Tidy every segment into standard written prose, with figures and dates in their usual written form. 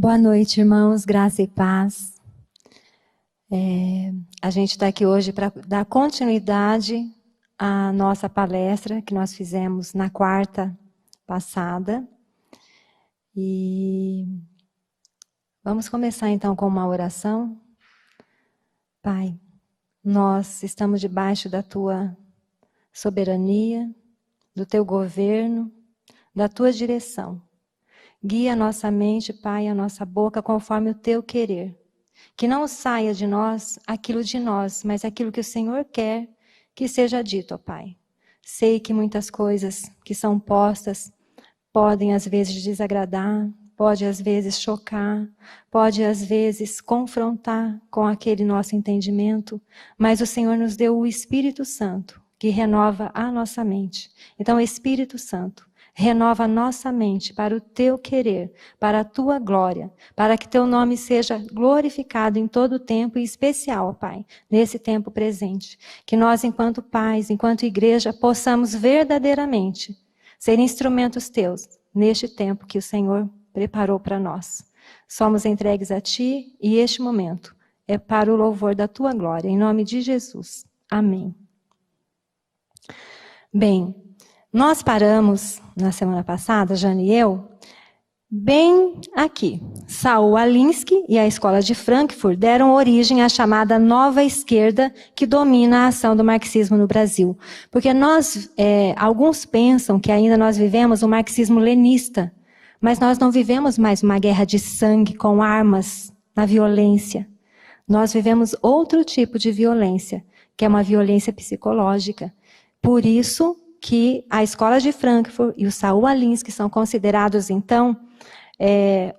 Boa noite, irmãos, graça e paz. A gente está aqui hoje para dar continuidade à nossa palestra que nós fizemos na quarta passada. E vamos começar então com uma oração. Pai, nós estamos debaixo da Tua soberania, do Teu governo, da Tua direção. Guia a nossa mente, Pai, a nossa boca conforme o Teu querer. Que não saia de nós aquilo de nós, mas aquilo que o Senhor quer que seja dito, ó Pai. Sei que muitas coisas que são postas podem às vezes desagradar, pode às vezes chocar, pode às vezes confrontar com aquele nosso entendimento, mas o Senhor nos deu o Espírito Santo, que renova a nossa mente. Então, Espírito Santo, renova a nossa mente para o Teu querer, para a Tua glória, para que Teu nome seja glorificado em todo o tempo, e especial, Pai, nesse tempo presente. Que nós, enquanto pais, enquanto igreja, possamos verdadeiramente ser instrumentos Teus neste tempo que o Senhor preparou para nós. Somos entregues a Ti e este momento é para o louvor da Tua glória. Em nome de Jesus. Amém. Bem, nós paramos na semana passada, Jane e eu, bem aqui. Saul Alinsky e a Escola de Frankfurt deram origem à chamada nova esquerda que domina a ação do marxismo no Brasil. Porque alguns pensam que ainda nós vivemos o marxismo lenista, mas nós não vivemos mais uma guerra de sangue com armas, na violência. Nós vivemos outro tipo de violência, que é uma violência psicológica. Por isso que a Escola de Frankfurt e o Saul Alinsky são considerados, então,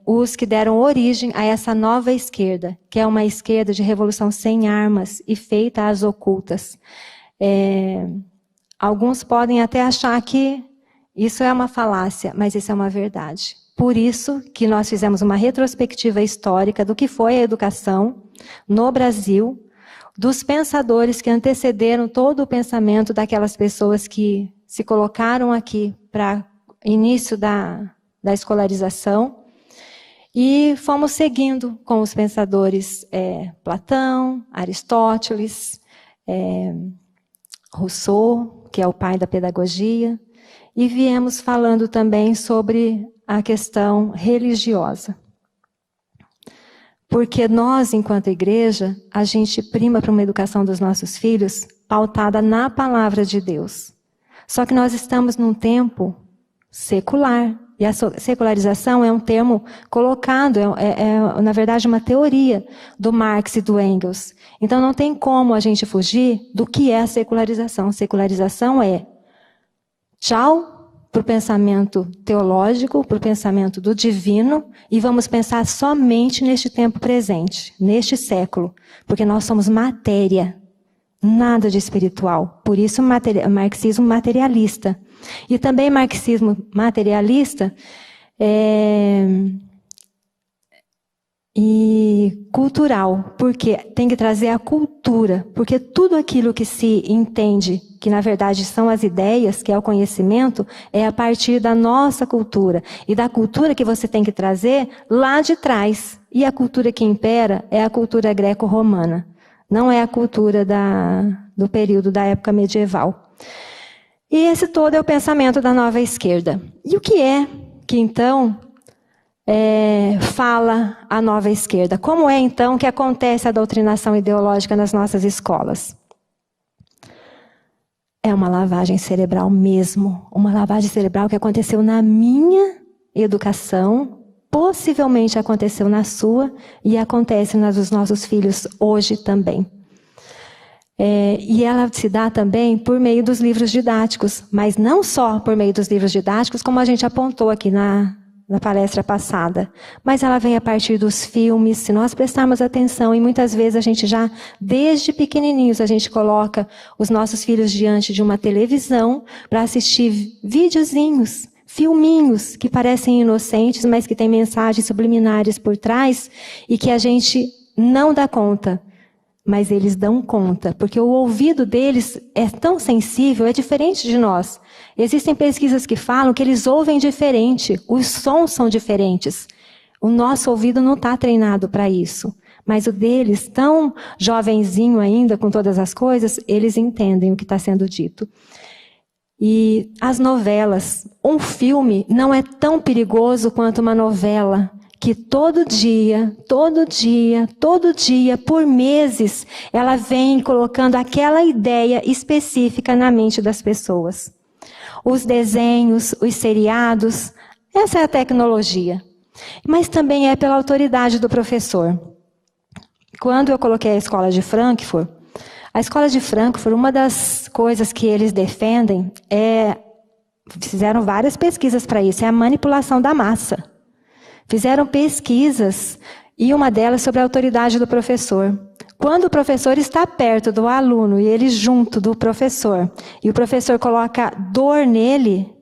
os que deram origem a essa nova esquerda, que é uma esquerda de revolução sem armas e feita às ocultas. Alguns podem até achar que isso é uma falácia, mas isso é uma verdade. Por isso que nós fizemos uma retrospectiva histórica do que foi a educação no Brasil, dos pensadores que antecederam todo o pensamento daquelas pessoas que se colocaram aqui para início da escolarização, e fomos seguindo com os pensadores Platão, Aristóteles, Rousseau, que é o pai da pedagogia, e viemos falando também sobre a questão religiosa. Porque nós, enquanto igreja, a gente prima para uma educação dos nossos filhos pautada na palavra de Deus. Só que nós estamos num tempo secular. E a secularização é um termo colocado, na verdade, uma teoria do Marx e do Engels. Então não tem como a gente fugir do que é a secularização. Secularização é tchau para o pensamento teológico, para o pensamento do divino, e vamos pensar somente neste tempo presente, neste século, porque nós somos matéria, nada de espiritual. Por isso, marxismo materialista. E também marxismo materialista e cultural, porque tem que trazer a cultura, porque tudo aquilo que se entende, que na verdade são as ideias, que é o conhecimento, é a partir da nossa cultura. E da cultura que você tem que trazer lá de trás. E a cultura que impera é a cultura greco-romana. Não é a cultura do período da época medieval. E esse todo é o pensamento da nova esquerda. E o que é que então fala a nova esquerda? Como é então que acontece a doutrinação ideológica nas nossas escolas? É uma lavagem cerebral mesmo. Uma lavagem cerebral que aconteceu na minha educação, possivelmente aconteceu na sua e acontece nas dos nossos filhos hoje também. E ela se dá também por meio dos livros didáticos, mas não só por meio dos livros didáticos, como a gente apontou aqui na palestra passada, mas ela vem a partir dos filmes, se nós prestarmos atenção, e muitas vezes a gente já, desde pequenininhos, a gente coloca os nossos filhos diante de uma televisão para assistir videozinhos, filminhos que parecem inocentes, mas que têm mensagens subliminares por trás e que a gente não dá conta. Mas eles dão conta, porque o ouvido deles é tão sensível, é diferente de nós. Existem pesquisas que falam que eles ouvem diferente, os sons são diferentes. O nosso ouvido não está treinado para isso. Mas o deles, tão jovenzinho ainda, com todas as coisas, eles entendem o que está sendo dito. E as novelas, um filme não é tão perigoso quanto uma novela, que todo dia, por meses, ela vem colocando aquela ideia específica na mente das pessoas. Os desenhos, os seriados, essa é a tecnologia. Mas também é pela autoridade do professor. Quando eu coloquei a escola de Frankfurt, uma das coisas que eles defendem fizeram várias pesquisas para isso, é a manipulação da massa. Fizeram pesquisas, e uma delas sobre a autoridade do professor. Quando o professor está perto do aluno, e ele junto do professor, e o professor coloca dor nele,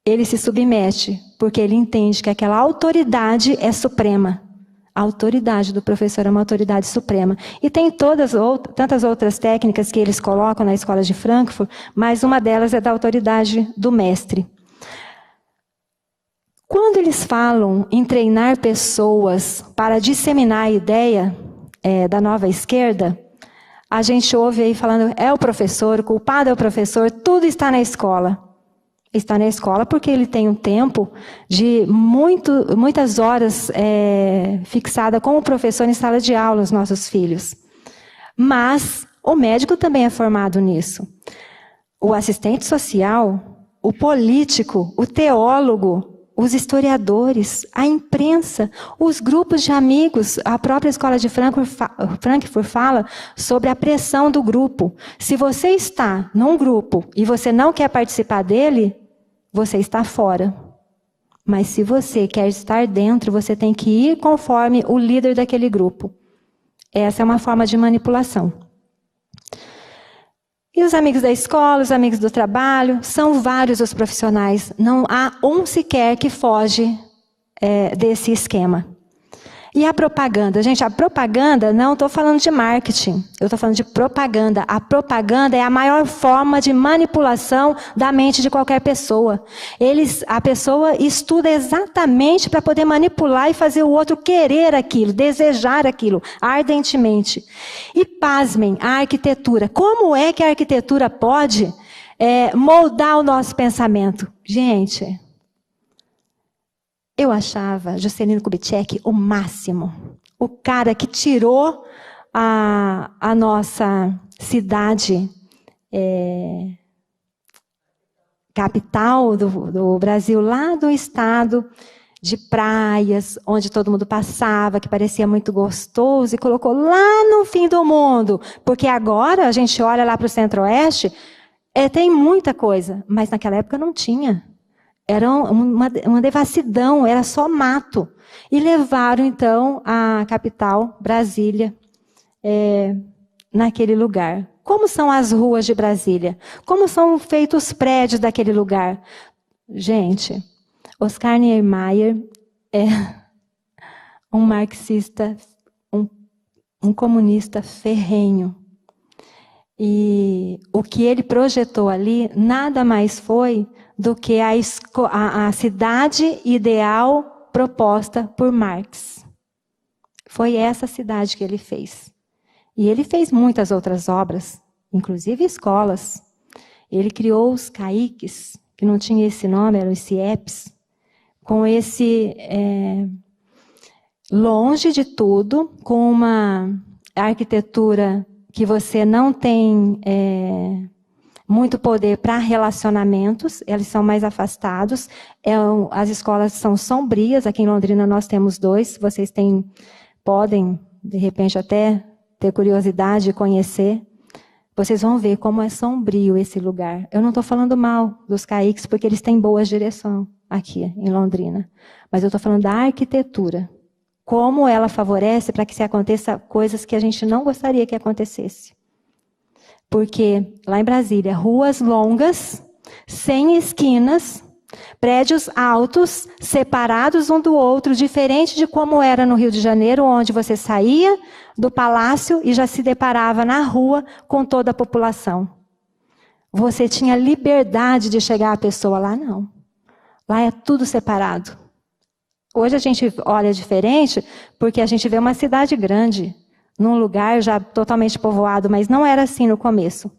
ele se submete, porque ele entende que aquela autoridade é suprema. A autoridade do professor é uma autoridade suprema. E tem tantas outras técnicas que eles colocam na escola de Frankfurt, mas uma delas é da autoridade do mestre. Quando eles falam em treinar pessoas para disseminar a ideia da nova esquerda, a gente ouve aí falando, é o professor, o culpado é o professor, tudo está na escola. Está na escola porque ele tem um tempo de muitas horas fixada com o professor em sala de aula, os nossos filhos. Mas o médico também é formado nisso. O assistente social, o político, o teólogo, os historiadores, a imprensa, os grupos de amigos, a própria escola de Frankfurt fala sobre a pressão do grupo. Se você está num grupo e você não quer participar dele, você está fora. Mas se você quer estar dentro, você tem que ir conforme o líder daquele grupo. Essa é uma forma de manipulação. E os amigos da escola, os amigos do trabalho, são vários os profissionais. Não há um sequer que foge desse esquema. E a propaganda? Gente, a propaganda, não estou falando de marketing, eu estou falando de propaganda. A propaganda é a maior forma de manipulação da mente de qualquer pessoa. A pessoa estuda exatamente para poder manipular e fazer o outro querer aquilo, desejar aquilo, ardentemente. E pasmem, a arquitetura. Como é que a arquitetura pode moldar o nosso pensamento? Gente, eu achava Juscelino Kubitschek o máximo. O cara que tirou a nossa cidade capital do Brasil, lá do estado de praias, onde todo mundo passava, que parecia muito gostoso, e colocou lá no fim do mundo. Porque agora a gente olha lá para o Centro-Oeste, tem muita coisa, mas naquela época não tinha. Era uma devassidão, era só mato. E levaram, então, a capital, Brasília, naquele lugar. Como são as ruas de Brasília? Como são feitos os prédios daquele lugar? Gente, Oscar Niemeyer é um marxista, um comunista ferrenho. E o que ele projetou ali nada mais foi do que a cidade ideal proposta por Marx. Foi essa cidade que ele fez. E ele fez muitas outras obras, inclusive escolas. Ele criou os CAICs, que não tinha esse nome, eram os CIEPs, com esse longe de tudo, com uma arquitetura que você não tem muito poder para relacionamentos, eles são mais afastados. As escolas são sombrias, aqui em Londrina nós temos 2, vocês podem, de repente, até ter curiosidade de conhecer. Vocês vão ver como é sombrio esse lugar. Eu não estou falando mal dos CAICs, porque eles têm boa direção aqui em Londrina. Mas eu estou falando da arquitetura. Como ela favorece para que se aconteça coisas que a gente não gostaria que acontecesse. Porque lá em Brasília, ruas longas, sem esquinas, prédios altos, separados um do outro, diferente de como era no Rio de Janeiro, onde você saía do palácio e já se deparava na rua com toda a população. Você tinha liberdade de chegar à pessoa, lá não. Lá é tudo separado. Hoje a gente olha diferente porque a gente vê uma cidade grande, num lugar já totalmente povoado, mas não era assim no começo.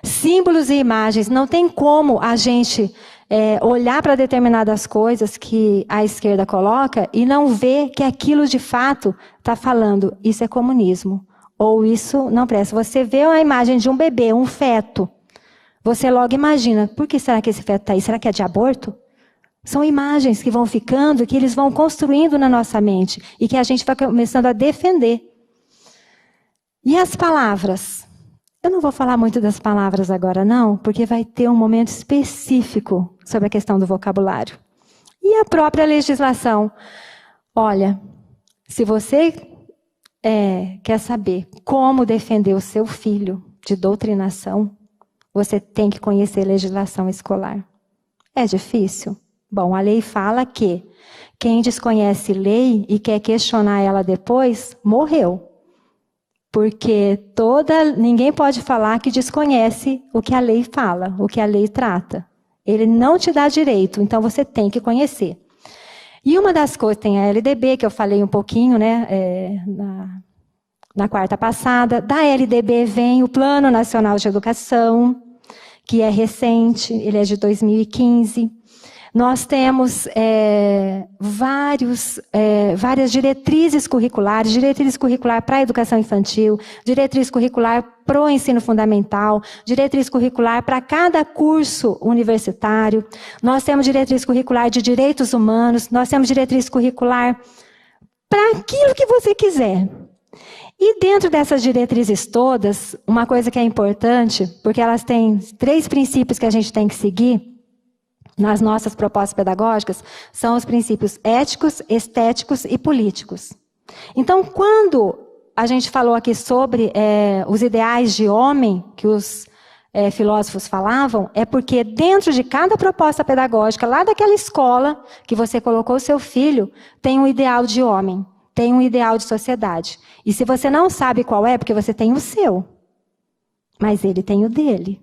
Símbolos e imagens, não tem como a gente olhar para determinadas coisas que a esquerda coloca e não ver que aquilo de fato está falando, isso é comunismo, ou isso não presta. Você vê a imagem de um bebê, um feto, você logo imagina, por que será que esse feto está aí? Será que é de aborto? São imagens que vão ficando, que eles vão construindo na nossa mente e que a gente vai começando a defender. E as palavras? Eu não vou falar muito das palavras agora não, porque vai ter um momento específico sobre a questão do vocabulário. E a própria legislação? Olha, se você quer saber como defender o seu filho de doutrinação, você tem que conhecer legislação escolar. É difícil? Bom, a lei fala que quem desconhece lei e quer questionar ela depois, morreu. Porque ninguém pode falar que desconhece o que a lei fala, o que a lei trata. Ele não te dá direito, então você tem que conhecer. E uma das coisas, tem a LDB, que eu falei um pouquinho, né, na quarta passada. Da LDB vem o Plano Nacional de Educação, que é recente, ele é de 2015. Nós temos várias diretrizes curriculares, diretriz curricular para a educação infantil, diretriz curricular para o ensino fundamental, diretriz curricular para cada curso universitário. Nós temos diretriz curricular de direitos humanos, nós temos diretriz curricular para aquilo que você quiser. E dentro dessas diretrizes todas, uma coisa que é importante, porque elas têm 3 princípios que a gente tem que seguir, nas nossas propostas pedagógicas, são os princípios éticos, estéticos e políticos. Então, quando a gente falou aqui sobre os ideais de homem, que os filósofos falavam, é porque dentro de cada proposta pedagógica, lá daquela escola que você colocou o seu filho, tem um ideal de homem, tem um ideal de sociedade. E se você não sabe qual é, porque você tem o seu, mas ele tem o dele.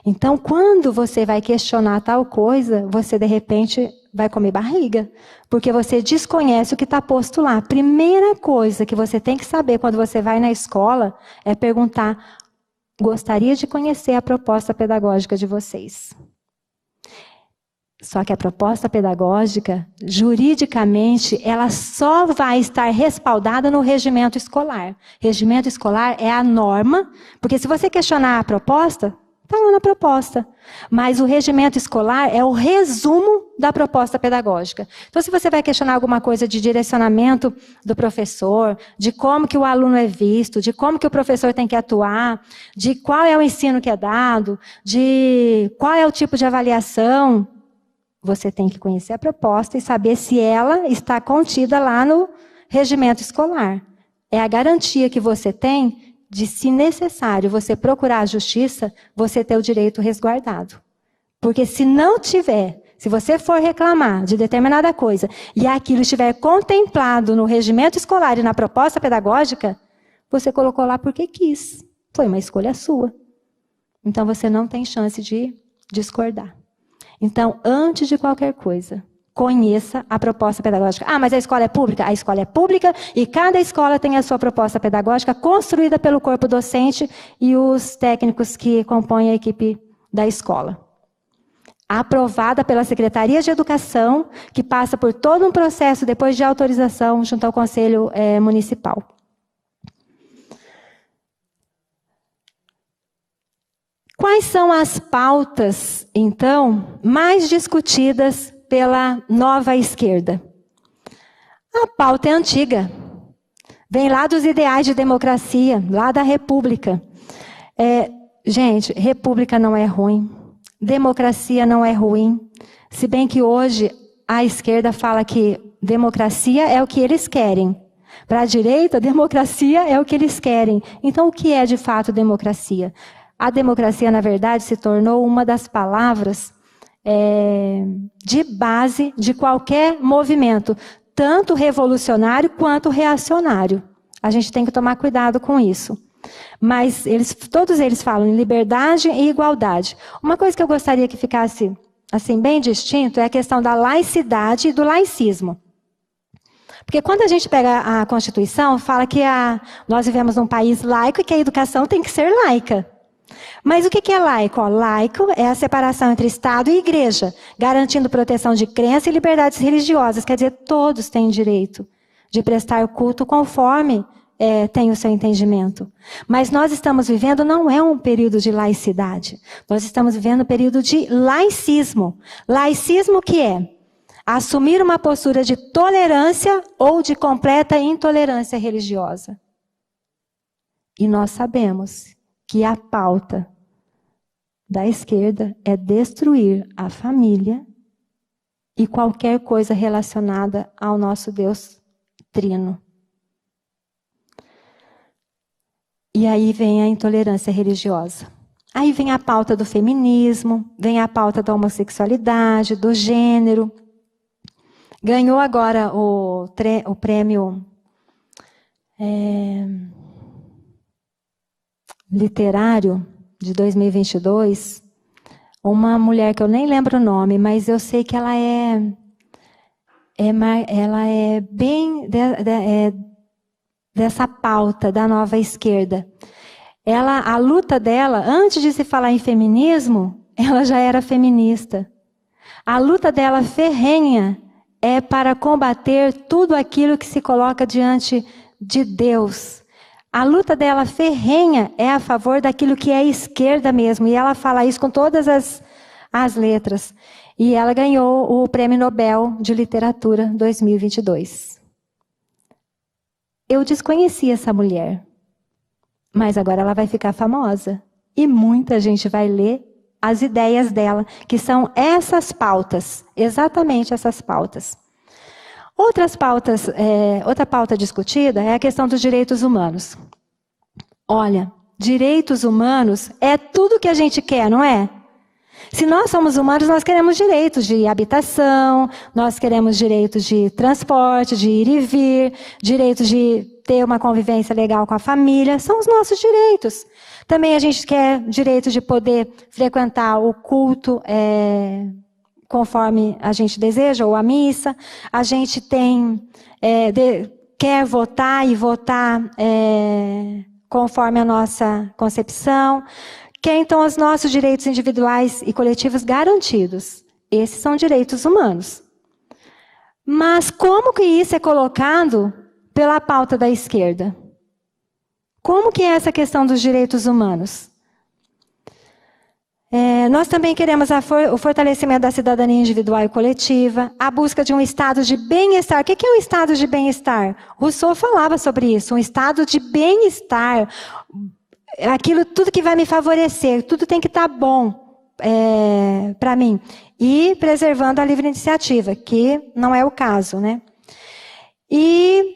Então, quando você vai questionar tal coisa, você, de repente, vai comer barriga. Porque você desconhece o que está posto lá. A primeira coisa que você tem que saber quando você vai na escola é perguntar: gostaria de conhecer a proposta pedagógica de vocês. Só que a proposta pedagógica, juridicamente, ela só vai estar respaldada no regimento escolar. Regimento escolar é a norma, porque se você questionar a proposta, está lá na proposta. Mas o regimento escolar é o resumo da proposta pedagógica. Então, se você vai questionar alguma coisa de direcionamento do professor, de como que o aluno é visto, de como que o professor tem que atuar, de qual é o ensino que é dado, de qual é o tipo de avaliação, você tem que conhecer a proposta e saber se ela está contida lá no regimento escolar. É a garantia que você tem de, se necessário, você procurar a justiça, você ter o direito resguardado. Porque se não tiver, se você for reclamar de determinada coisa e aquilo estiver contemplado no regimento escolar e na proposta pedagógica, você colocou lá porque quis. Foi uma escolha sua. Então você não tem chance de discordar. Então, antes de qualquer coisa, conheça a proposta pedagógica. Ah, mas a escola é pública? A escola é pública e cada escola tem a sua proposta pedagógica construída pelo corpo docente e os técnicos que compõem a equipe da escola. Aprovada pela Secretaria de Educação, que passa por todo um processo depois de autorização junto ao Conselho Municipal. Quais são as pautas, então, mais discutidas pela nova esquerda? A pauta é antiga. Vem lá dos ideais de democracia, lá da República. Gente, República não é ruim. Democracia não é ruim. Se bem que hoje a esquerda fala que democracia é o que eles querem. Para a direita, democracia é o que eles querem. Então, o que é de fato democracia? A democracia, na verdade, se tornou uma das palavras de base de qualquer movimento, tanto revolucionário quanto reacionário. A gente tem que tomar cuidado com isso. Mas todos eles falam em liberdade e igualdade. Uma coisa que eu gostaria que ficasse assim, bem distinto, é a questão da laicidade e do laicismo. Porque quando a gente pega a Constituição, fala que nós vivemos num país laico e que a educação tem que ser laica. Mas o que é laico? Laico é a separação entre Estado e Igreja, garantindo proteção de crença e liberdades religiosas. Quer dizer, todos têm direito de prestar culto conforme tem o seu entendimento. Mas nós estamos vivendo, não é um período de laicidade. Nós estamos vivendo um período de laicismo. Laicismo que é assumir uma postura de tolerância ou de completa intolerância religiosa. E nós sabemos que a pauta da esquerda é destruir a família e qualquer coisa relacionada ao nosso Deus trino. E aí vem a intolerância religiosa. Aí vem a pauta do feminismo, vem a pauta da homossexualidade, do gênero. Ganhou agora o prêmio literário de 2022, uma mulher que eu nem lembro o nome, mas eu sei que ela é bem dessa pauta da nova esquerda. A luta dela, antes de se falar em feminismo, ela já era feminista. A luta dela ferrenha é para combater tudo aquilo que se coloca diante de Deus. A luta dela ferrenha é a favor daquilo que é esquerda mesmo. E ela fala isso com todas as letras. E ela ganhou o Prêmio Nobel de Literatura 2022. Eu desconhecia essa mulher. Mas agora ela vai ficar famosa. E muita gente vai ler as ideias dela, que são essas pautas, exatamente essas pautas. Outra pauta discutida é a questão dos direitos humanos. Olha, direitos humanos é tudo que a gente quer, não é? Se nós somos humanos, nós queremos direitos de habitação, nós queremos direitos de transporte, de ir e vir, direitos de ter uma convivência legal com a família, são os nossos direitos. Também a gente quer direito de poder frequentar o culto conforme a gente deseja, ou a missa. A gente quer votar e votar conforme a nossa concepção. Quer, então, os nossos direitos individuais e coletivos garantidos. Esses são direitos humanos. Mas como que isso é colocado pela pauta da esquerda? Como que é essa questão dos direitos humanos? Nós também queremos o fortalecimento da cidadania individual e coletiva, a busca de um estado de bem-estar. O que é um estado de bem-estar? Rousseau falava sobre isso, um estado de bem-estar, aquilo tudo que vai me favorecer, tudo tem que estar bom para mim. E preservando a livre iniciativa, que não é o caso, né? E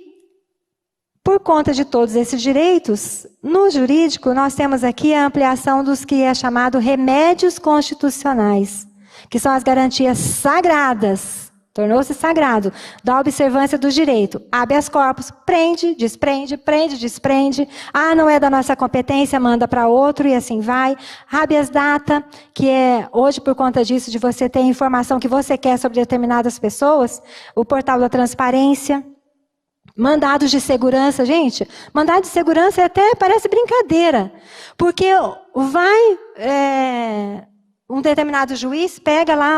por conta de todos esses direitos, no jurídico nós temos aqui a ampliação dos que é chamado remédios constitucionais, que são as garantias sagradas, tornou-se sagrado, da observância do direito. Habeas corpus, prende, desprende, prende, desprende. Não é da nossa competência, manda para outro e assim vai. Habeas data, que é hoje por conta disso, de você ter informação que você quer sobre determinadas pessoas, o portal da transparência. Mandados de segurança, gente, mandado de segurança até parece brincadeira, porque vai um determinado juiz, pega lá,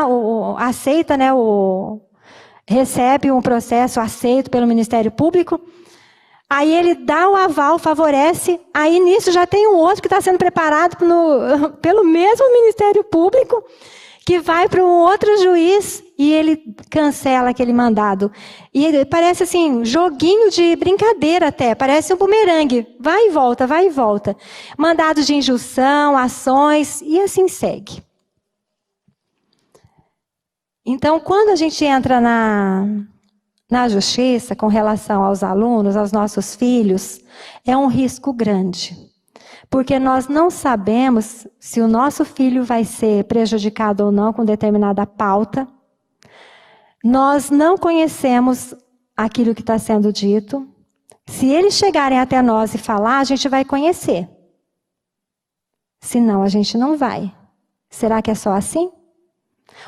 aceita, né, recebe um processo aceito pelo Ministério Público, aí ele dá o aval, favorece, aí nisso já tem um outro que está sendo preparado pelo mesmo Ministério Público, que vai para um outro juiz e ele cancela aquele mandado. E parece assim, joguinho de brincadeira até, parece um bumerangue. Vai e volta, vai e volta. Mandados de injunção, ações, e assim segue. Então, quando a gente entra na justiça com relação aos alunos, aos nossos filhos, é um risco grande. Porque nós não sabemos se o nosso filho vai ser prejudicado ou não com determinada pauta. Nós não conhecemos aquilo que está sendo dito. Se eles chegarem até nós e falar, a gente vai conhecer. Senão, a gente não vai. Será que é só assim?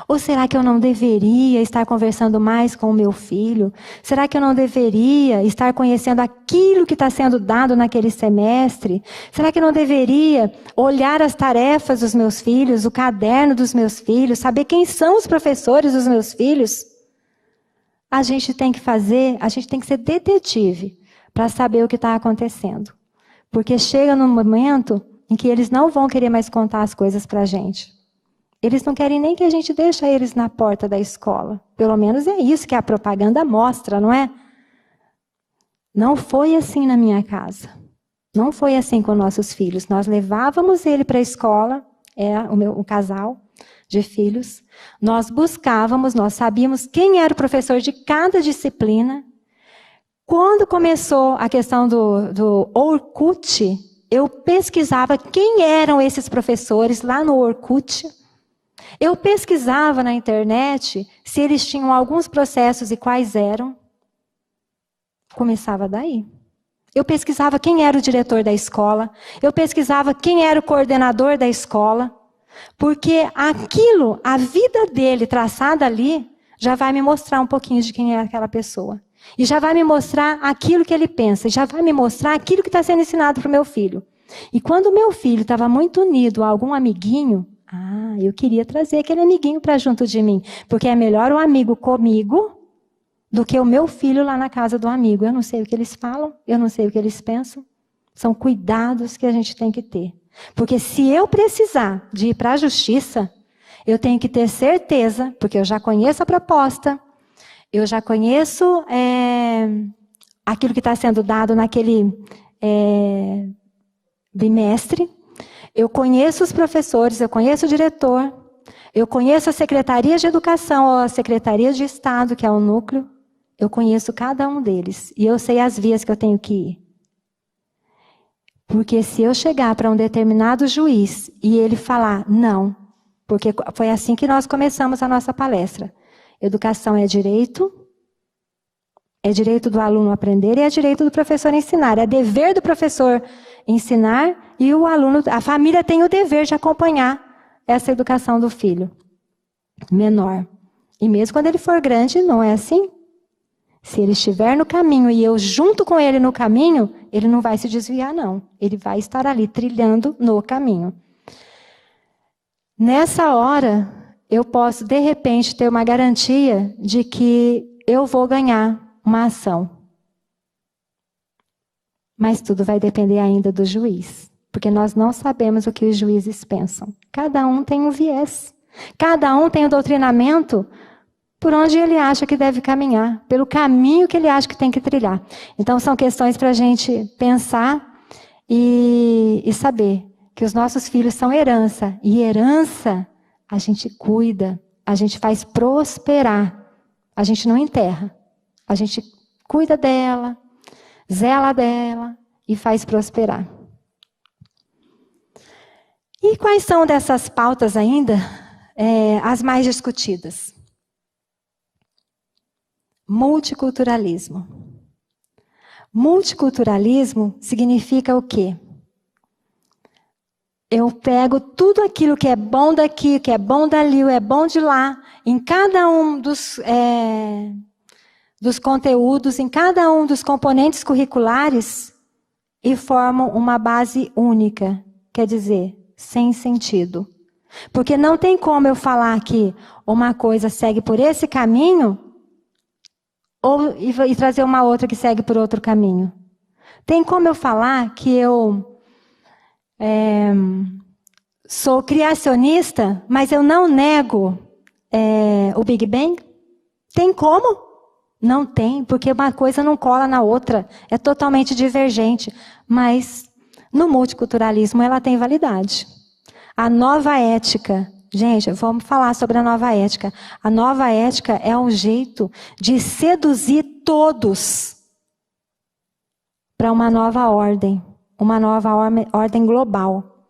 Ou será que eu não deveria estar conversando mais com o meu filho? Será que eu não deveria estar conhecendo aquilo que está sendo dado naquele semestre? Será que eu não deveria olhar as tarefas dos meus filhos, o caderno dos meus filhos, saber quem são os professores dos meus filhos? A gente tem que ser detetive para saber o que está acontecendo. Porque chega num momento em que eles não vão querer mais contar as coisas para a gente. Eles não querem nem que a gente deixe eles na porta da escola. Pelo menos é isso que a propaganda mostra, não é? Não foi assim na minha casa. Não foi assim com nossos filhos. Nós levávamos ele para a escola, o casal de filhos. Nós buscávamos, nós sabíamos quem era o professor de cada disciplina. Quando começou a questão do Orkut, eu pesquisava quem eram esses professores lá no Orkut. Eu pesquisava na internet se eles tinham alguns processos e quais eram. Começava daí. Eu pesquisava quem era o diretor da escola. Eu pesquisava quem era o coordenador da escola. Porque aquilo, a vida dele traçada ali, já vai me mostrar um pouquinho de quem é aquela pessoa. E já vai me mostrar aquilo que ele pensa. E já vai me mostrar aquilo que está sendo ensinado para o meu filho. E quando o meu filho estava muito unido a algum amiguinho, eu queria trazer aquele amiguinho para junto de mim. Porque é melhor um amigo comigo do que o meu filho lá na casa do amigo. Eu não sei o que eles falam, eu não sei o que eles pensam. São cuidados que a gente tem que ter. Porque se eu precisar de ir para a justiça, eu tenho que ter certeza, porque eu já conheço a proposta, eu já conheço aquilo que está sendo dado naquele bimestre. Eu conheço os professores, eu conheço o diretor, eu conheço a Secretaria de Educação ou a Secretaria de Estado, que é o núcleo. Eu conheço cada um deles e eu sei as vias que eu tenho que ir. Porque se eu chegar para um determinado juiz e ele falar não, porque foi assim que nós começamos a nossa palestra. Educação é direito do aluno aprender e é direito do professor ensinar. É dever do professor ensinar e o aluno, a família tem o dever de acompanhar essa educação do filho menor. E mesmo quando ele for grande, não é assim? Se ele estiver no caminho e eu junto com ele no caminho, ele não vai se desviar, não. Ele vai estar ali trilhando no caminho. Nessa hora, eu posso, de repente, ter uma garantia de que eu vou ganhar uma ação. Mas tudo vai depender ainda do juiz. Porque nós não sabemos o que os juízes pensam. Cada um tem um viés. Cada um tem um doutrinamento por onde ele acha que deve caminhar. Pelo caminho que ele acha que tem que trilhar. Então, são questões para a gente pensar e saber que os nossos filhos são herança. E herança, a gente cuida, a gente faz prosperar. A gente não enterra. A gente cuida dela, zela dela e faz prosperar. E quais são dessas pautas ainda as mais discutidas? Multiculturalismo. Multiculturalismo significa o quê? Eu pego tudo aquilo que é bom daqui, que é bom dali, é bom de lá, em cada um dos conteúdos, em cada um dos componentes curriculares e formo uma base única, quer dizer, sem sentido. Porque não tem como eu falar que uma coisa segue por esse caminho e trazer uma outra que segue por outro caminho. Tem como eu falar que eu sou criacionista, mas eu não nego o Big Bang? Tem como? Não tem, porque uma coisa não cola na outra. É totalmente divergente. Mas no multiculturalismo ela tem validade. A nova ética. Gente, vamos falar sobre a nova ética. A nova ética é um jeito de seduzir todos para uma nova ordem ordem global.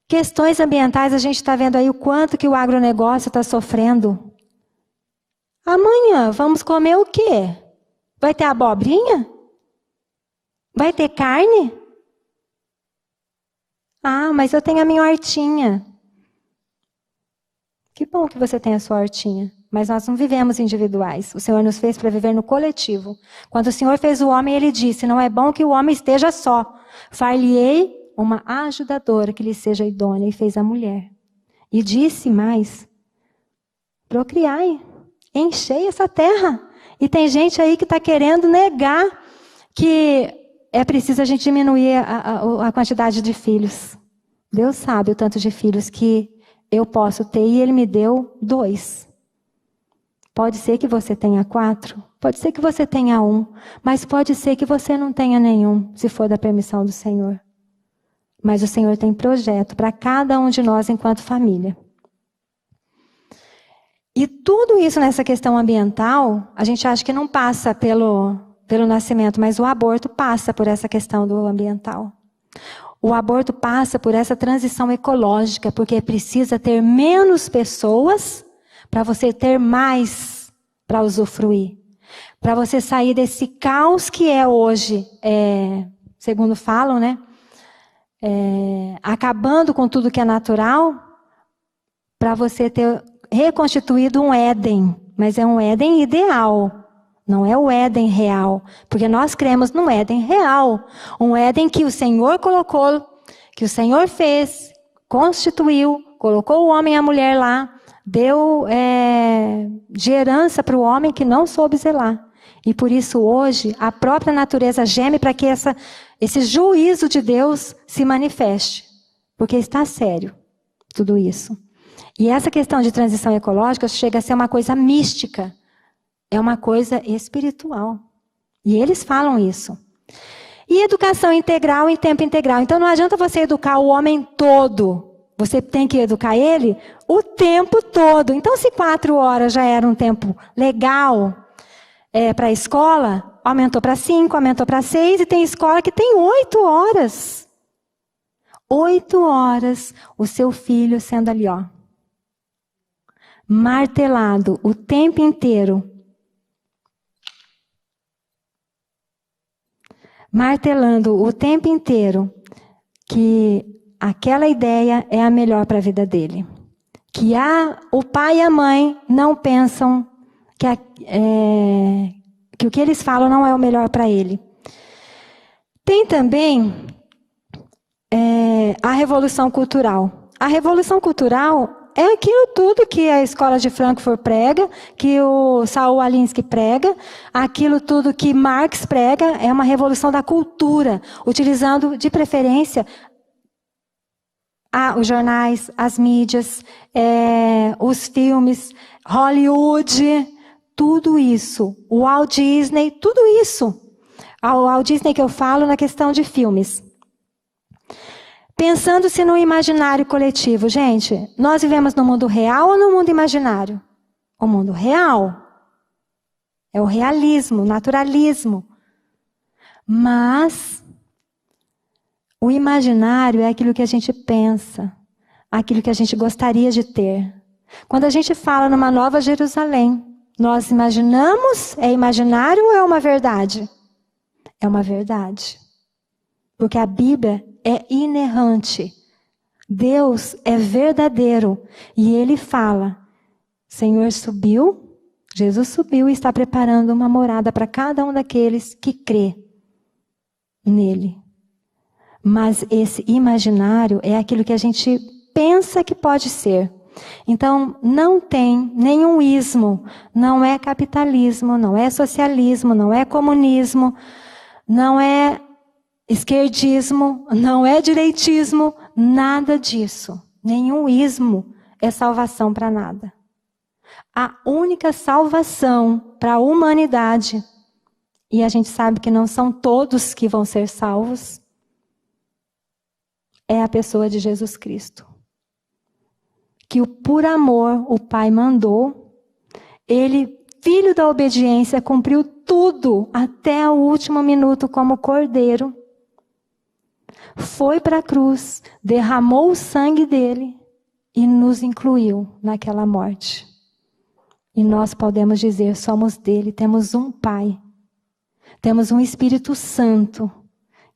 Questões ambientais, a gente está vendo aí o quanto que o agronegócio está sofrendo. Amanhã, vamos comer o quê? Vai ter abobrinha? Vai ter carne? Mas eu tenho a minha hortinha. Que bom que você tem a sua hortinha. Mas nós não vivemos individuais. O Senhor nos fez para viver no coletivo. Quando o Senhor fez o homem, Ele disse, não é bom que o homem esteja só. Far-lhe-ei uma ajudadora que lhe seja idônea. E fez a mulher. E disse mais, procriai, enchei essa terra. E tem gente aí que está querendo negar que é preciso a gente diminuir a quantidade de filhos. Deus sabe o tanto de filhos que eu posso ter e Ele me deu 2. Pode ser que você tenha 4, pode ser que você tenha 1, mas pode ser que você não tenha nenhum, se for da permissão do Senhor. Mas o Senhor tem projeto para cada um de nós enquanto família. E tudo isso nessa questão ambiental, a gente acha que não passa pelo nascimento, mas o aborto passa por essa questão do ambiental. O aborto passa por essa transição ecológica, porque precisa ter menos pessoas para você ter mais para usufruir. Para você sair desse caos que é hoje, segundo falam, né? Acabando com tudo que é natural, para você ter reconstituído um Éden. Mas é um Éden ideal, não é o Éden real. Porque nós cremos no Éden real. Um Éden que o Senhor colocou, que o Senhor fez, constituiu, colocou o homem e a mulher lá, deu de herança para o homem que não soube zelar. E por isso hoje a própria natureza geme para que esse juízo de Deus se manifeste. Porque está sério tudo isso. E essa questão de transição ecológica chega a ser uma coisa mística. É uma coisa espiritual. E eles falam isso. E educação integral em tempo integral. Então não adianta você educar o homem todo. Você tem que educar ele o tempo todo. Então, se 4 horas já era um tempo legal para a escola, aumentou para 5, aumentou para 6, e tem escola que tem 8 horas. 8 horas, o seu filho sendo ali, ó, martelado o tempo inteiro. Martelando o tempo inteiro que aquela ideia é a melhor para a vida dele. Que o pai e a mãe não pensam que o que eles falam não é o melhor para ele. Tem também a revolução cultural. A revolução cultural é aquilo tudo que a escola de Frankfurt prega, que o Saul Alinsky prega, aquilo tudo que Marx prega, é uma revolução da cultura, utilizando de preferência os jornais, as mídias, os filmes, Hollywood, tudo isso. O Walt Disney, tudo isso. O Walt Disney que eu falo na questão de filmes. Pensando-se no imaginário coletivo. Gente, nós vivemos no mundo real ou no mundo imaginário? O mundo real. É o realismo, o naturalismo. Mas o imaginário é aquilo que a gente pensa, aquilo que a gente gostaria de ter. Quando a gente fala numa nova Jerusalém, nós imaginamos, é imaginário ou é uma verdade? É uma verdade. Porque a Bíblia é inerrante. Deus é verdadeiro. E Ele fala, Senhor subiu, Jesus subiu e está preparando uma morada para cada um daqueles que crê nele. Mas esse imaginário é aquilo que a gente pensa que pode ser. Então, não tem nenhum ismo, não é capitalismo, não é socialismo, não é comunismo, não é esquerdismo, não é direitismo, nada disso. Nenhum ismo é salvação para nada. A única salvação para a humanidade, e a gente sabe que não são todos que vão ser salvos, é a pessoa de Jesus Cristo. Que por amor o Pai mandou, Ele, filho da obediência, cumpriu tudo até o último minuto como cordeiro. Foi para a cruz, derramou o sangue dele e nos incluiu naquela morte. E nós podemos dizer, somos dele, temos um Pai. Temos um Espírito Santo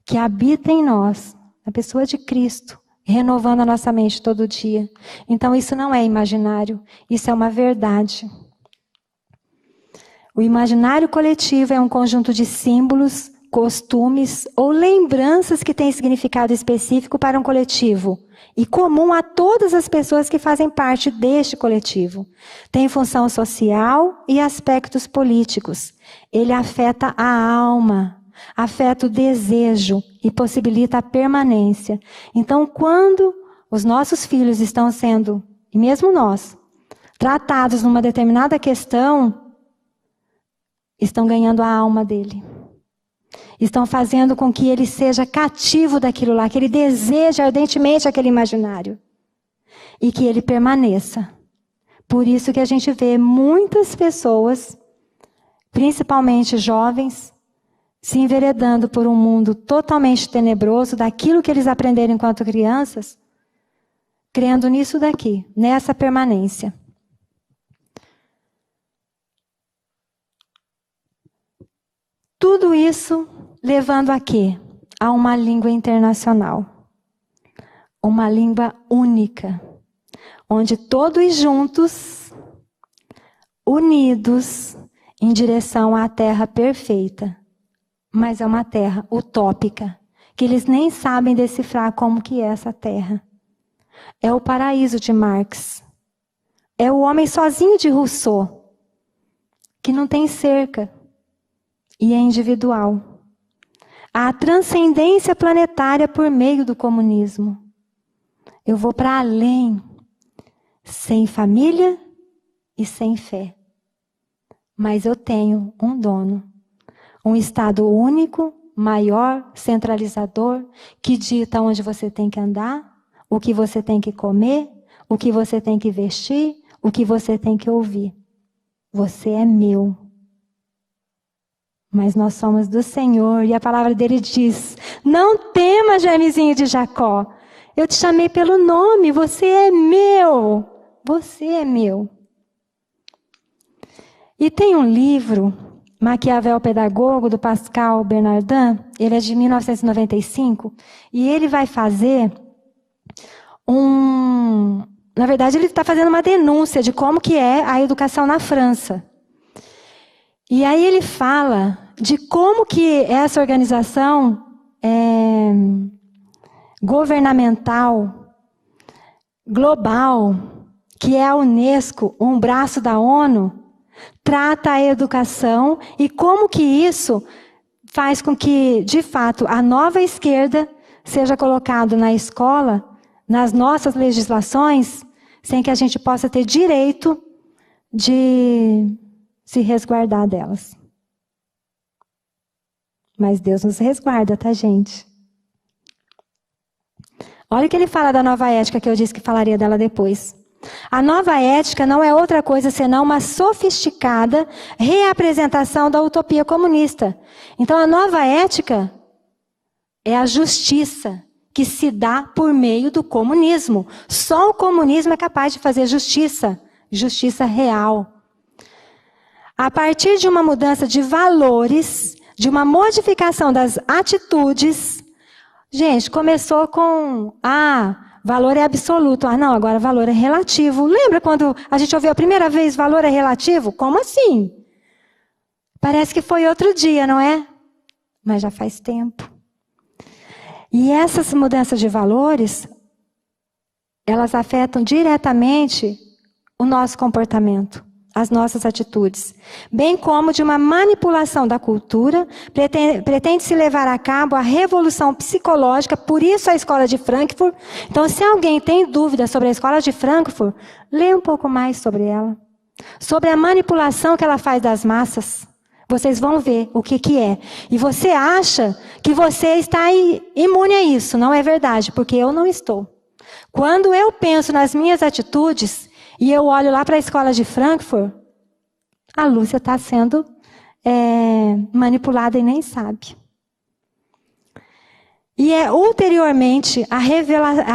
que habita em nós, a pessoa de Cristo, renovando a nossa mente todo dia. Então isso não é imaginário, isso é uma verdade. O imaginário coletivo é um conjunto de símbolos, costumes ou lembranças que têm significado específico para um coletivo e comum a todas as pessoas que fazem parte deste coletivo. Tem função social e aspectos políticos. Ele afeta a alma, afeta o desejo e possibilita a permanência. Então, quando os nossos filhos estão sendo, e mesmo nós, tratados numa determinada questão, estão ganhando a alma dele. Estão fazendo com que ele seja cativo daquilo lá, que ele deseje ardentemente aquele imaginário. E que ele permaneça. Por isso que a gente vê muitas pessoas, principalmente jovens, se enveredando por um mundo totalmente tenebroso, daquilo que eles aprenderam enquanto crianças, crendo nisso daqui, nessa permanência. Tudo isso levando a quê? A uma língua internacional. Uma língua única. Onde todos juntos, unidos, em direção à terra perfeita. Mas é uma terra utópica, que eles nem sabem decifrar como que é essa terra. É o paraíso de Marx. É o homem sozinho de Rousseau, que não tem cerca. E é individual. Há a transcendência planetária por meio do comunismo. Eu vou para além, sem família e sem fé. Mas eu tenho um dono, um Estado único, maior, centralizador, que dita onde você tem que andar, o que você tem que comer, o que você tem que vestir, o que você tem que ouvir. Você é meu. Mas nós somos do Senhor, e a palavra dele diz: não tema, germezinho de Jacó. Eu te chamei pelo nome, você é meu. Você é meu. E tem um livro, Maquiavel Pedagogo, do Pascal Bernardin, ele é de 1995, e ele vai fazer na verdade, ele está fazendo uma denúncia de como que é a educação na França. E aí ele fala de como que essa organização governamental, global, que é a Unesco, um braço da ONU, trata a educação e como que isso faz com que, de fato, a nova esquerda seja colocada na escola, nas nossas legislações, sem que a gente possa ter direito de se resguardar delas. Mas Deus nos resguarda, tá, gente? Olha o que ele fala da nova ética, que eu disse que falaria dela depois. A nova ética não é outra coisa senão uma sofisticada reapresentação da utopia comunista. Então a nova ética é a justiça que se dá por meio do comunismo. Só o comunismo é capaz de fazer justiça, justiça real. A partir de uma mudança de valores, de uma modificação das atitudes. Gente, começou com, valor é absoluto. Não, agora valor é relativo. Lembra quando a gente ouviu a primeira vez valor é relativo? Como assim? Parece que foi outro dia, não é? Mas já faz tempo. E essas mudanças de valores, elas afetam diretamente o nosso comportamento, as nossas atitudes, bem como de uma manipulação da cultura, pretende-se levar a cabo a revolução psicológica, por isso a escola de Frankfurt. Então, se alguém tem dúvida sobre a escola de Frankfurt, lê um pouco mais sobre ela. Sobre a manipulação que ela faz das massas. Vocês vão ver o que é. E você acha que você está imune a isso. Não é verdade, porque eu não estou. Quando eu penso nas minhas atitudes e eu olho lá para a escola de Frankfurt, a Lúcia está sendo manipulada e nem sabe. E ulteriormente a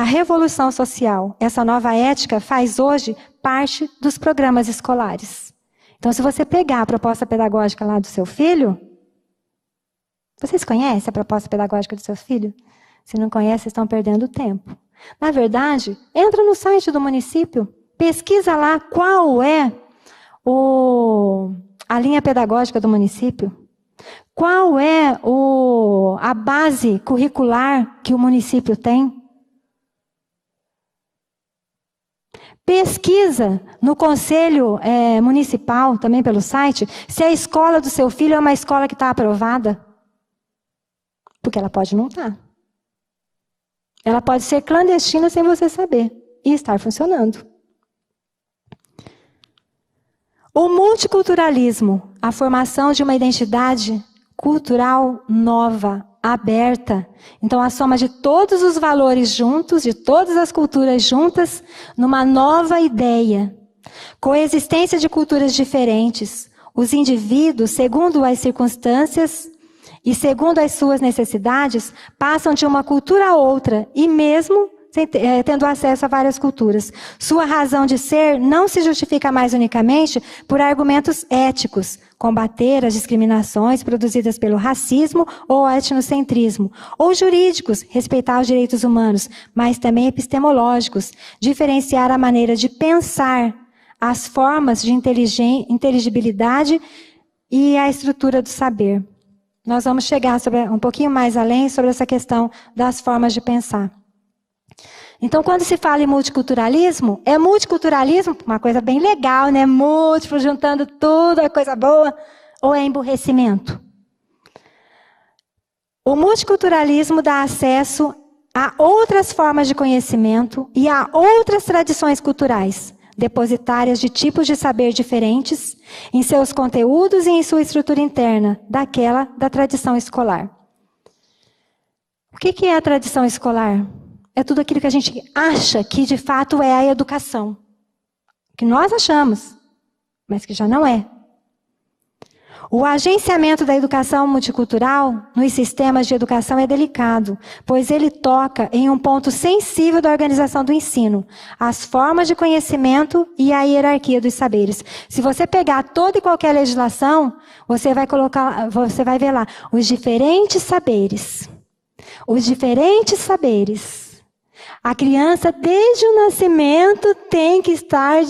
revolução social. Essa nova ética faz hoje parte dos programas escolares. Então, se você pegar a proposta pedagógica lá do seu filho, vocês conhecem a proposta pedagógica do seu filho? Se não conhecem, estão perdendo tempo. Na verdade, entra no site do município, pesquisa lá qual é a linha pedagógica do município, qual é a base curricular que o município tem. Pesquisa no conselho municipal, também pelo site, se a escola do seu filho é uma escola que está aprovada. Porque ela pode não estar. Ela pode ser clandestina sem você saber e estar funcionando. O multiculturalismo, a formação de uma identidade cultural nova, aberta. Então, a soma de todos os valores juntos, de todas as culturas juntas, numa nova ideia. Coexistência de culturas diferentes. Os indivíduos, segundo as circunstâncias e segundo as suas necessidades, passam de uma cultura a outra, e mesmo tendo acesso a várias culturas. Sua razão de ser não se justifica mais unicamente por argumentos éticos, combater as discriminações produzidas pelo racismo ou etnocentrismo, ou jurídicos, respeitar os direitos humanos, mas também epistemológicos, diferenciar a maneira de pensar, as formas de inteligibilidade e a estrutura do saber. Nós vamos chegar um pouquinho mais além sobre essa questão das formas de pensar. Então, quando se fala em multiculturalismo, é multiculturalismo, uma coisa bem legal, né? Múltiplo, juntando tudo, é coisa boa, ou é emburrecimento? O multiculturalismo dá acesso a outras formas de conhecimento e a outras tradições culturais, depositárias de tipos de saber diferentes em seus conteúdos e em sua estrutura interna, daquela da tradição escolar. O que é a tradição escolar? É tudo aquilo que a gente acha que de fato é a educação. Que nós achamos, mas que já não é. O agenciamento da educação multicultural nos sistemas de educação é delicado, pois ele toca em um ponto sensível da organização do ensino, as formas de conhecimento e a hierarquia dos saberes. Se você pegar toda e qualquer legislação, você vai ver lá os diferentes saberes. Os diferentes saberes. A criança, desde o nascimento, tem que estar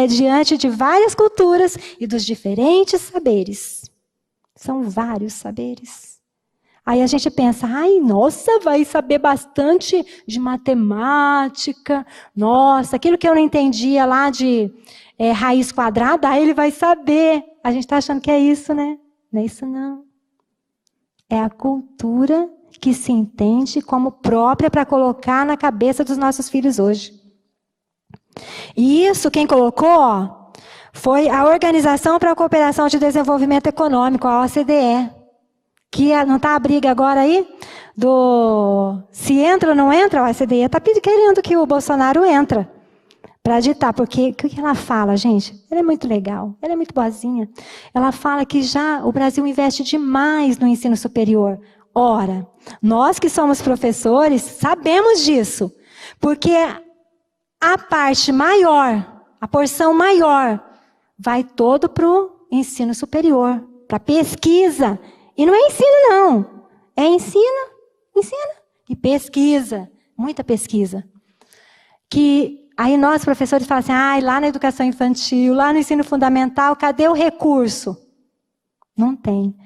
diante de várias culturas e dos diferentes saberes. São vários saberes. Aí a gente pensa, ai, nossa, vai saber bastante de matemática. Nossa, aquilo que eu não entendia lá de raiz quadrada, aí ele vai saber. A gente está achando que é isso, né? Não é isso, não. É a cultura que se entende como própria para colocar na cabeça dos nossos filhos hoje. E isso, quem colocou, foi a Organização para a Cooperação de Desenvolvimento Econômico, a OCDE. Que não está a briga agora aí? Se entra ou não entra, a OCDE está querendo que o Bolsonaro entra para ditar. Porque o que ela fala, gente? Ela é muito legal, ela é muito boazinha. Ela fala que já o Brasil investe demais no ensino superior. Ora, nós que somos professores sabemos disso, porque a parte maior, a porção maior, vai todo para o ensino superior, para pesquisa. E não é ensino, não. É ensina e pesquisa, muita pesquisa. Que aí nós, professores, falamos assim, lá na educação infantil, lá no ensino fundamental, cadê o recurso? Não tem.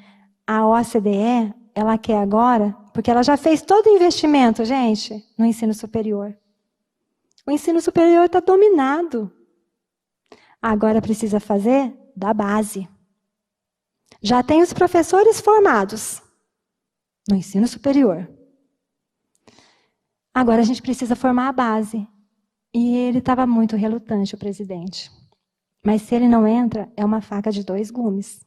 A OCDE... ela quer agora, porque ela já fez todo o investimento, gente, no ensino superior. O ensino superior está dominado. Agora precisa fazer da base. Já tem os professores formados no ensino superior. Agora a gente precisa formar a base. E ele estava muito relutante, o presidente. Mas se ele não entra, é uma faca de dois gumes.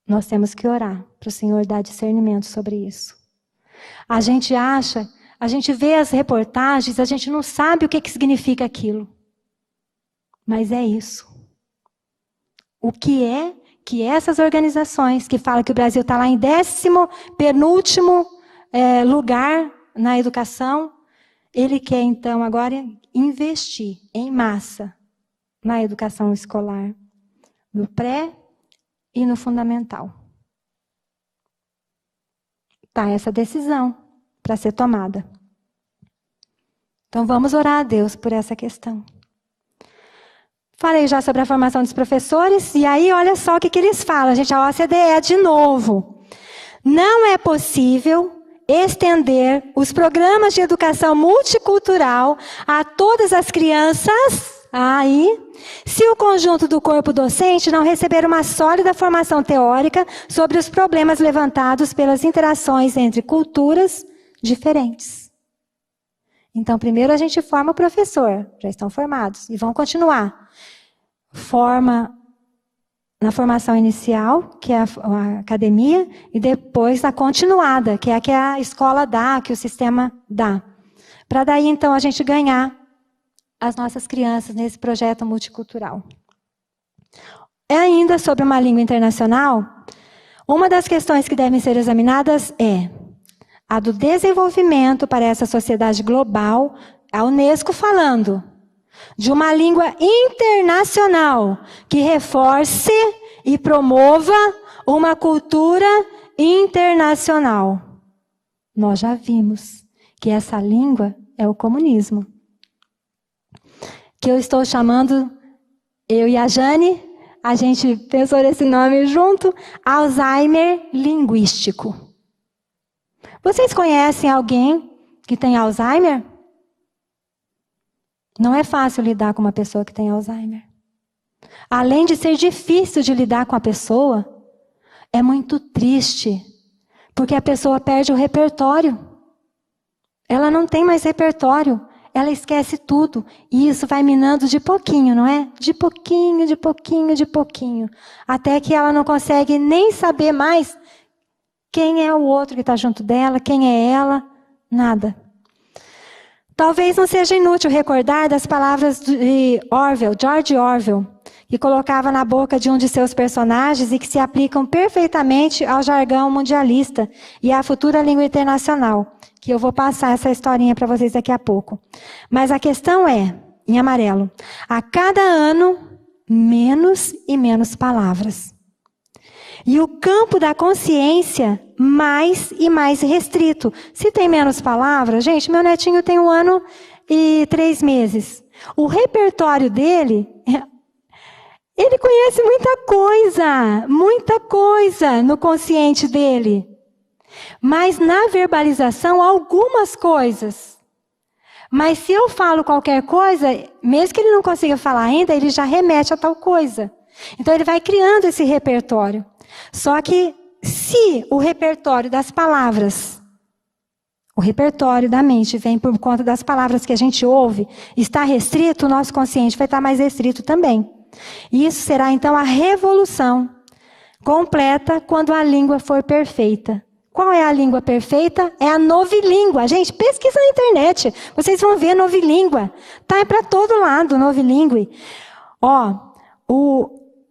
Nós temos que orar para o Senhor dar discernimento sobre isso. A gente acha, a gente vê as reportagens, a gente não sabe o que significa aquilo. Mas é isso. O que é que essas organizações que falam que o Brasil está lá em 10º, penúltimo lugar na educação, ele quer então agora investir em massa na educação escolar, no pré e no fundamental. Tá essa decisão para ser tomada. Então vamos orar a Deus por essa questão. Falei já sobre a formação dos professores, e aí olha só o que eles falam, gente, a OCDE de novo. Não é possível estender os programas de educação multicultural a todas as crianças, se o conjunto do corpo docente não receber uma sólida formação teórica sobre os problemas levantados pelas interações entre culturas diferentes. Então, primeiro a gente forma o professor, já estão formados, e vão continuar. Forma na formação inicial, que é a academia, e depois a continuada, que é a que a escola dá, que o sistema dá. Para daí, então, a gente ganhar as nossas crianças nesse projeto multicultural. Ainda sobre uma língua internacional, uma das questões que devem ser examinadas é a do desenvolvimento para essa sociedade global, a Unesco falando, de uma língua internacional que reforce e promova uma cultura internacional. Nós já vimos que essa língua é o comunismo. Que eu estou chamando, eu e a Jane, a gente pensou nesse nome junto, Alzheimer linguístico. Vocês conhecem alguém que tem Alzheimer? Não é fácil lidar com uma pessoa que tem Alzheimer. Além de ser difícil de lidar com a pessoa, é muito triste, porque a pessoa perde o repertório. Ela não tem mais repertório, ela esquece tudo. E isso vai minando de pouquinho, não é? De pouquinho, de pouquinho, de pouquinho. Até que ela não consegue nem saber mais quem é o outro que está junto dela, quem é ela, nada. Talvez não seja inútil recordar das palavras de Orwell, George Orwell, que colocava na boca de um de seus personagens e que se aplicam perfeitamente ao jargão mundialista e à futura língua internacional, que eu vou passar essa historinha para vocês daqui a pouco. Mas a questão é, em amarelo, a cada ano, menos e menos palavras. E o campo da consciência mais e mais restrito. Se tem menos palavras, gente, meu netinho tem 1 ano e 3 meses. O repertório dele, ele conhece muita coisa no consciente dele. Mas na verbalização, algumas coisas. Mas se eu falo qualquer coisa, mesmo que ele não consiga falar ainda, ele já remete a tal coisa. Então ele vai criando esse repertório. Só que se o repertório das palavras, o repertório da mente vem por conta das palavras que a gente ouve, está restrito, o nosso consciente vai estar mais restrito também. E isso será então a revolução completa quando a língua for perfeita. Qual é a língua perfeita? É a novilíngua. Gente, pesquisa na internet. Vocês vão ver novilíngua. Tá para todo lado, novilíngua.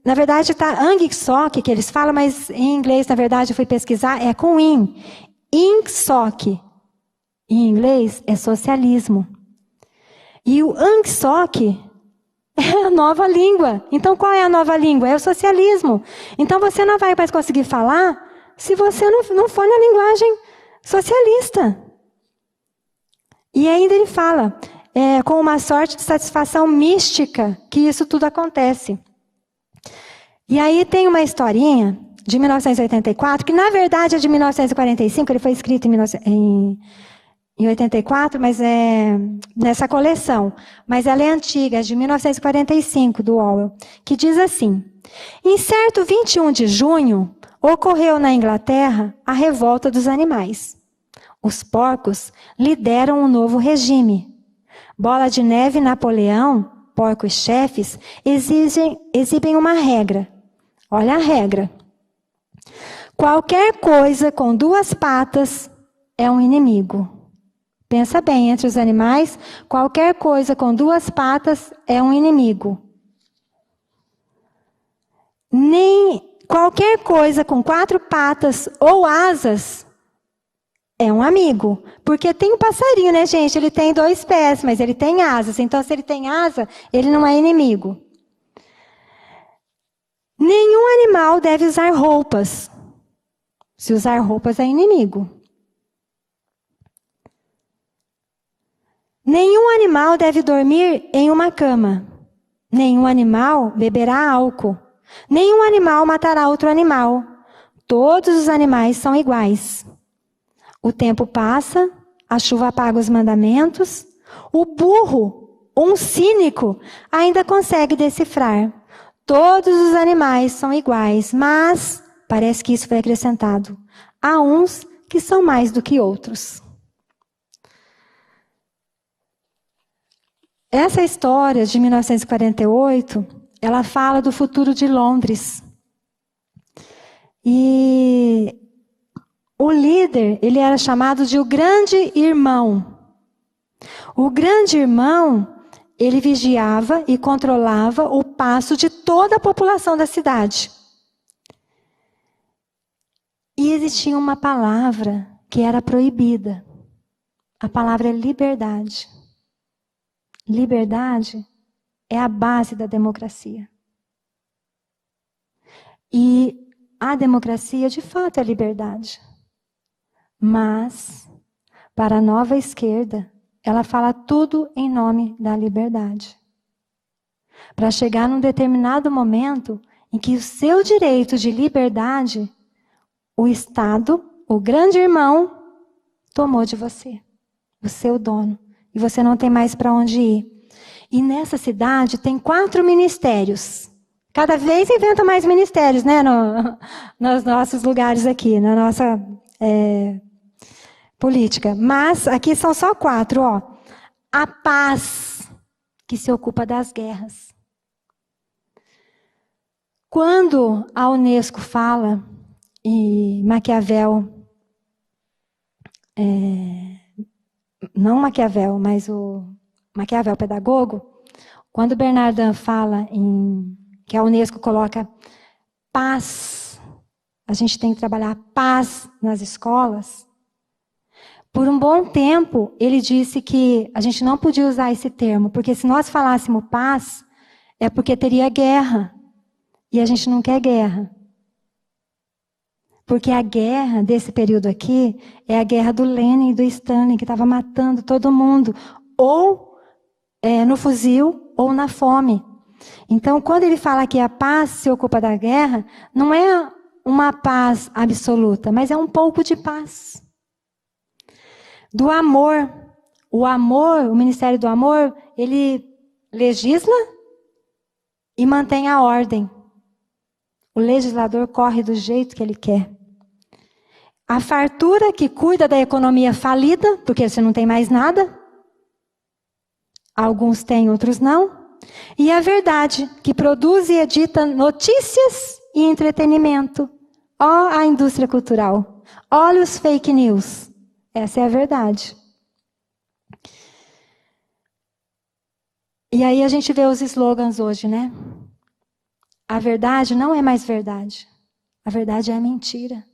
Na verdade está Ingsoc, que eles falam, mas em inglês, na verdade, eu fui pesquisar, é com in. Ingsoc, em inglês, é socialismo. E o Ingsoc é a nova língua. Então, qual é a nova língua? É o socialismo. Então, você não vai mais conseguir falar se você não for na linguagem socialista. E ainda ele fala, com uma sorte de satisfação mística, que isso tudo acontece. E aí tem uma historinha de 1984, que na verdade é de 1945, ele foi escrito em 84, mas é nessa coleção. Mas ela é antiga, é de 1945, do Orwell, que diz assim: em certo 21 de junho, ocorreu na Inglaterra a revolta dos animais. Os porcos lideram um novo regime. Bola de Neve e Napoleão, porcos-chefes, exibem uma regra. Olha a regra. Qualquer coisa com 2 patas é um inimigo. Pensa bem, entre os animais, qualquer coisa com 2 patas é um inimigo. Nem qualquer coisa com 4 patas ou asas é um amigo. Porque tem um passarinho, né, gente? Ele tem 2 pés, mas ele tem asas. Então, se ele tem asa, ele não é inimigo. Nenhum animal deve usar roupas. Se usar roupas é inimigo. Nenhum animal deve dormir em uma cama. Nenhum animal beberá álcool. Nenhum animal matará outro animal. Todos os animais são iguais. O tempo passa, a chuva apaga os mandamentos. O burro, um cínico, ainda consegue decifrar. Todos os animais são iguais, mas parece que isso foi acrescentado. Há uns que são mais do que outros. Essa história de 1948, ela fala do futuro de Londres. E o líder, ele era chamado de o Grande Irmão. O Grande Irmão, ele vigiava e controlava o passo de toda a população da cidade. E existia uma palavra que era proibida. A palavra é liberdade. Liberdade é a base da democracia. E a democracia, de fato, é liberdade. Mas, para a nova esquerda, ela fala tudo em nome da liberdade. Para chegar num determinado momento em que o seu direito de liberdade, o Estado, o grande irmão, tomou de você, o seu dono. E você não tem mais para onde ir. E nessa cidade tem 4 ministérios. Cada vez inventa mais ministérios, né? Nos nossos lugares aqui, na nossa política. Mas aqui são só 4, ó. A paz, que se ocupa das guerras. Quando a Unesco fala, e Maquiavel, não Maquiavel, mas o Maquiavel pedagogo, quando Bernardin fala que a Unesco coloca paz, a gente tem que trabalhar paz nas escolas, por um bom tempo ele disse que a gente não podia usar esse termo, porque se nós falássemos paz, é porque teria guerra, e a gente não quer guerra. Porque a guerra desse período aqui é a guerra do Lenin e do Stalin, que estava matando todo mundo, ou no fuzil, ou na fome. Então, quando ele fala que a paz se ocupa da guerra, não é uma paz absoluta, mas é um pouco de paz. Do amor. O amor, o Ministério do Amor, ele legisla e mantém a ordem. O legislador corre do jeito que ele quer. A fartura que cuida da economia falida, porque você não tem mais nada. Alguns têm, outros não. E a verdade, que produz e edita notícias e entretenimento. Ó a indústria cultural. Olha os fake news. Essa é a verdade. E aí a gente vê os slogans hoje, né? A verdade não é mais verdade. A verdade é mentira.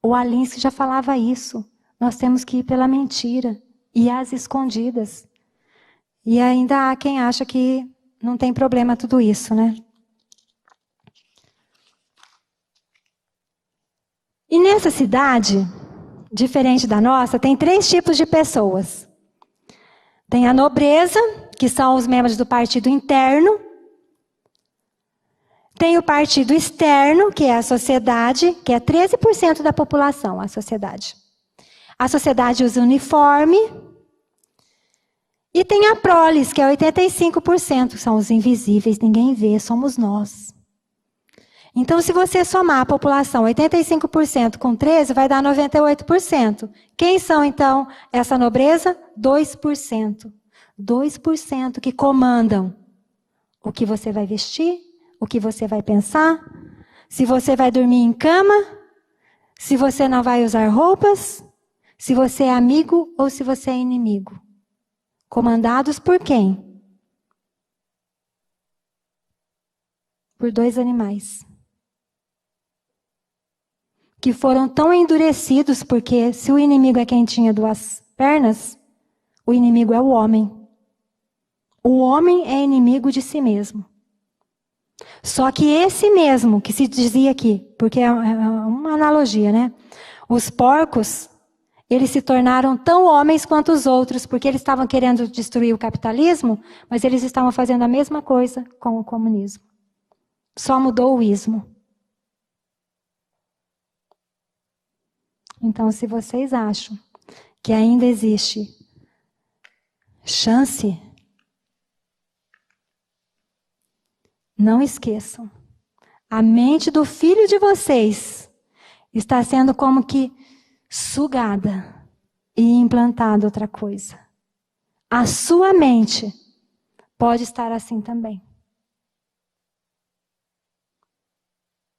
O Alinsky já falava isso. Nós temos que ir pela mentira e às escondidas. E ainda há quem acha que não tem problema tudo isso, né? E nessa cidade, diferente da nossa, tem 3 tipos de pessoas. Tem a nobreza, que são os membros do partido interno. Tem o partido externo, que é a sociedade, que é 13% da população, a sociedade. A sociedade usa uniforme. E tem a proles, que é 85%, são os invisíveis, ninguém vê, somos nós. Então, se você somar a população 85% com 13%, vai dar 98%. Quem são, então, essa nobreza? 2%. 2% que comandam o que você vai vestir, o que você vai pensar, se você vai dormir em cama, se você não vai usar roupas, se você é amigo ou se você é inimigo. Comandados por quem? Por 2 animais. Que foram tão endurecidos, porque se o inimigo é quem tinha 2 pernas, o inimigo é o homem. O homem é inimigo de si mesmo. Só que esse mesmo, que se dizia aqui, porque é uma analogia, né? Os porcos, Eles se tornaram tão homens quanto os outros, porque eles estavam querendo destruir o capitalismo, mas eles estavam fazendo a mesma coisa com o comunismo. Só mudou o ismo. Então, se vocês acham que ainda existe chance, não esqueçam. A mente do filho de vocês está sendo como que sugada e implantada outra coisa. A sua mente pode estar assim também.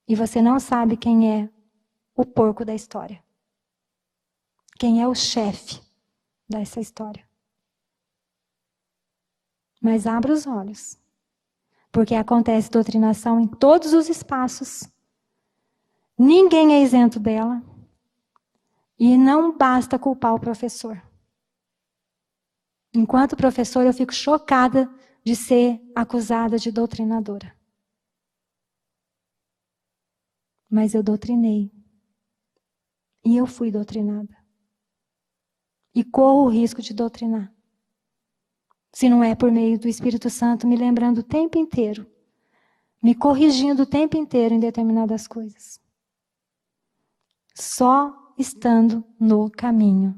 E você não sabe quem é o porco da história. Quem é o chefe dessa história. Mas abra os olhos. Porque acontece doutrinação em todos os espaços. Ninguém é isento dela. E não basta culpar o professor. Enquanto professor, eu fico chocada de ser acusada de doutrinadora. Mas eu doutrinei. E eu fui doutrinada. E corro o risco de doutrinar. Se não é por meio do Espírito Santo me lembrando o tempo inteiro. Me corrigindo o tempo inteiro em determinadas coisas. Só estando no caminho.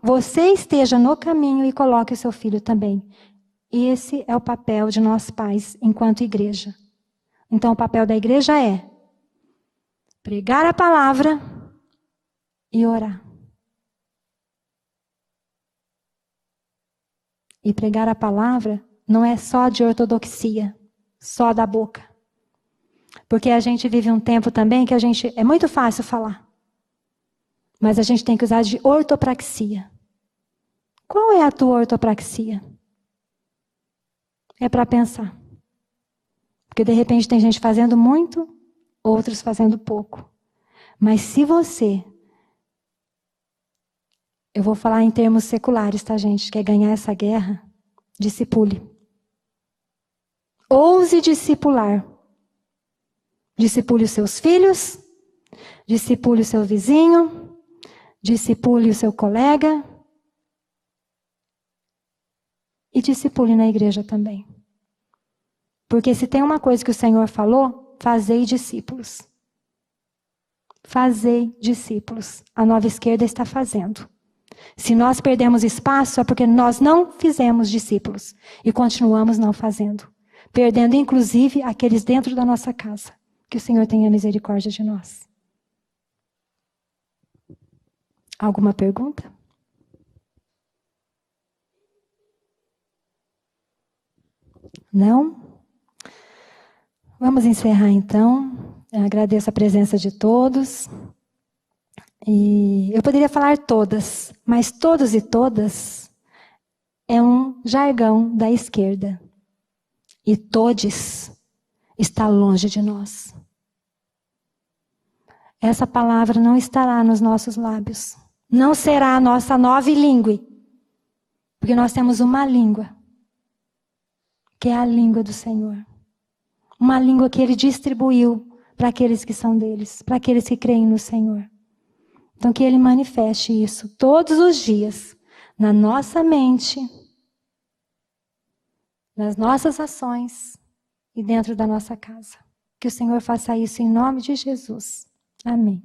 Você esteja no caminho e coloque o seu filho também. Esse é o papel de nós pais enquanto igreja. Então o papel da igreja é pregar a palavra e orar. E pregar a palavra não é só de ortodoxia, só da boca. Porque a gente vive um tempo também que é muito fácil falar. Mas a gente tem que usar de ortopraxia. Qual é a tua ortopraxia? É para pensar. Porque de repente tem gente fazendo muito, outros fazendo pouco. Mas se você... Eu vou falar em termos seculares, tá, gente? Quer ganhar essa guerra? Discipule. Ouse discipular. Discipule os seus filhos. Discipule o seu vizinho. Discipule o seu colega. E discipule na igreja também. Porque se tem uma coisa que o Senhor falou, fazei discípulos. Fazei discípulos. A Nova Esquerda está fazendo. Se nós perdemos espaço, é porque nós não fizemos discípulos. E continuamos não fazendo. Perdendo, inclusive, aqueles dentro da nossa casa. Que o Senhor tenha misericórdia de nós. Alguma pergunta? Não? Vamos encerrar então. Eu agradeço a presença de todos. E eu poderia falar todas, mas todos e todas é um jargão da esquerda. E todes está longe de nós. Essa palavra não estará nos nossos lábios. Não será a nossa nova língua. Porque nós temos uma língua, que é a língua do Senhor. Uma língua que Ele distribuiu para aqueles que são deles, para aqueles que creem no Senhor. Então que Ele manifeste isso todos os dias, na nossa mente, nas nossas ações e dentro da nossa casa. Que o Senhor faça isso em nome de Jesus. Amém.